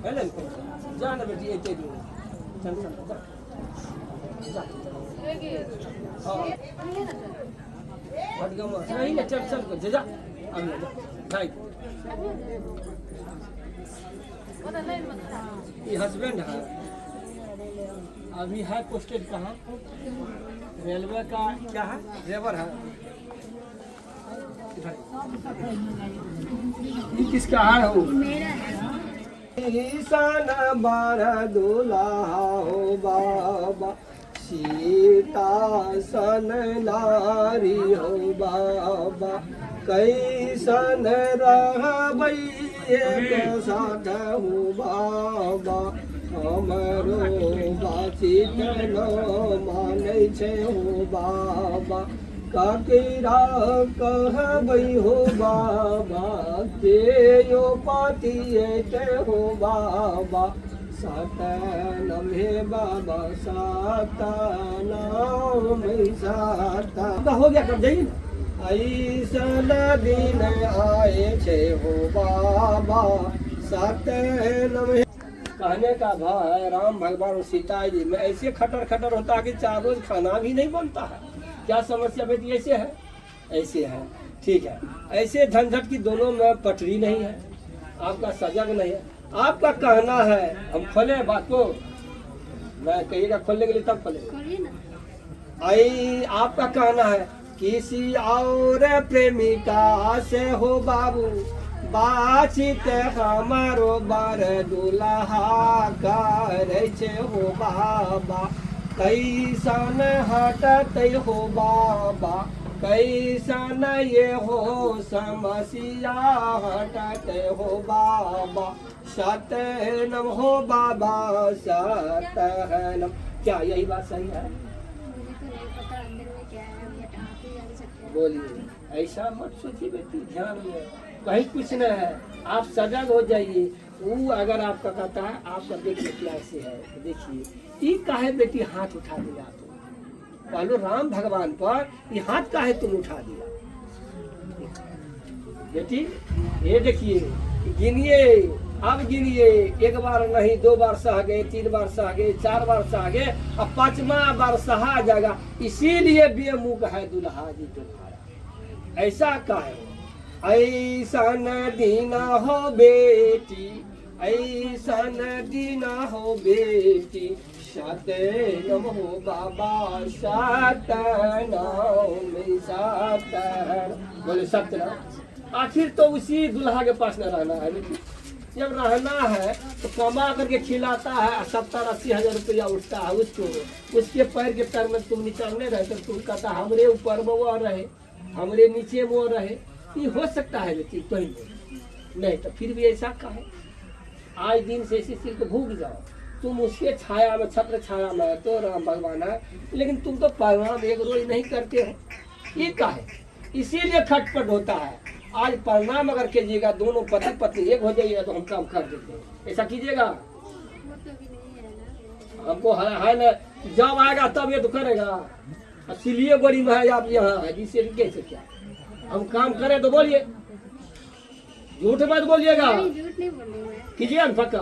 है ना जा ना बेटी एते दो चल चल जा हां बट गम नहीं ना चल चल जा जा अब जा भाई ये हस्बैंड है अभी है पोस्टेड कहाँ रेलवे का क्या है ड्राइवर है ये किसका है हो ईशान बारा दूल्हा हो बाबा सीता सन नारी हो बाबा कैसन रहबै एक साथ हो बाबा हमरो बाचित न मानै छै हो बाबा ककीरा कहबै हो बाबा के यो पाती के हो बाबा सतनम हे बाबा सतनाम साता हो गया कर जाइए ऐसन दिन आए छे हो बाबा सतनम कहने का भाव है राम भगवान और सीता जी में ऐसे खटर खटर होता है कि 4 रोज खाना भी नहीं बनता है क्या समस्या बेटी ऐसे है ऐसे है ठीक है ऐसे झंझट की दोनों में पटरी नहीं है आपका सजग नहीं है आपका कहना है हम खोले बात को मैं कहिएगा खोलने के लिए तब खोले आई आपका कहना है किसी और प्रेमिका से हो बाबू बाचित हमारो बार दुल्हा करे छे हो बाबा कैसन हटत हो बाबा कैसन ये हो समस्या हटत हो बाबा सतनम हो बाबा सतनम क्या यही बात सही है बोलिए ऐसा मत सोचिए बेटी ध्यान में कहीं कुछ न है आप सजग हो जाइए वो अगर आपका कहता है आपका देखिए क्या ऐसे है देखिए ये काहे बेटी हाथ उठा दिया तुम पहले राम भगवान पर ये हाथ काहे तुम उठा दिया बेटी ये देखिए गिनिए अब गिनिए 1 बार नहीं 2 बार सह गए 3 बार सह गए 4 बार सह गए अब 5वां बार सहा जाएगा इसीलिए बेमुख है दुल्हा जी तुम्हारा ऐसा काहे ऐसन दिन हो बेटी ऐसन दिन हो बेटी सतनाम हो बाबा सतनाम सतनाम बोले सतनाम आखिर तो उसी दुल्हा के पास न रहना है बेटी जब रहना है तो कमा करके खिलाता है 70-80 हजार रुपया उठता है उसको उसके पैर के पैर में तुम निचाने रहे तो तुम कहता हमरे ऊपर वो रहे हमरे नीचे वो रहे ये हो सकता है लेकिन कोई नहीं तो फिर भी ऐसा कहे आज दिन से इसी चीज को भूल जाओ तुम उसके छाया में छत्र छाया में तो राम भगवान है लेकिन तुम तो परिणाम एक रोज नहीं करते हो ये काहे इसीलिए खटपट होता है आज परिणाम अगर कीजिएगा दोनों पति पत्नी एक हो जाइएगा तो हम काम कर देते हैं ऐसा कीजिएगा हमको है ना जब आएगा तब ये तो करेगा इसीलिए बड़ी में है आप यहाँ है जिससे कैसे क्या हम काम करें तो बोलिए झूठ मत बोलिएगा कीजिए ना पक्का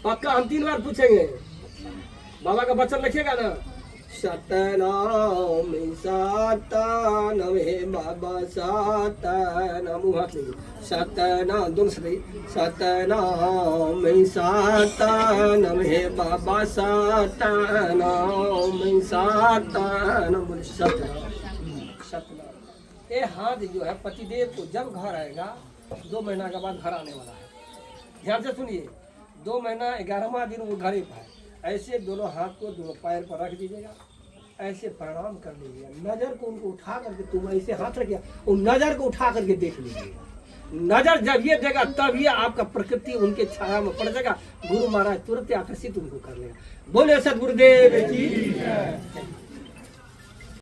पक्का हम 3 बार पूछेंगे बाबा का वचन लिखिएगा ना सतनाम सतनाम हे बाबा सतनाम सतनाम दोनों से सतनाम सतनाम हे बाबा सतनाम सतनाम सतनाम ये हाथ जो है पतिदेव को जब घर आएगा 2 महीना के बाद घर आने वाला है ध्यान से सुनिए 2 महीना 11वां दिन वो घर ही पाए ऐसे दोनों हाथ को दोनों पैर पर रख दीजिएगा ऐसे प्रणाम कर लीजिएगा नजर को उनको उठा करके तुम ऐसे हाथ रखिए उन नजर को उठा करके देख लीजिएगा नजर जब ये देगा तब ये आपका प्रकृति उनके छाया में पड़ जाएगा गुरु महाराज तुरंत आकर्षित उनको कर लेगा बोले सदगुरुदेव की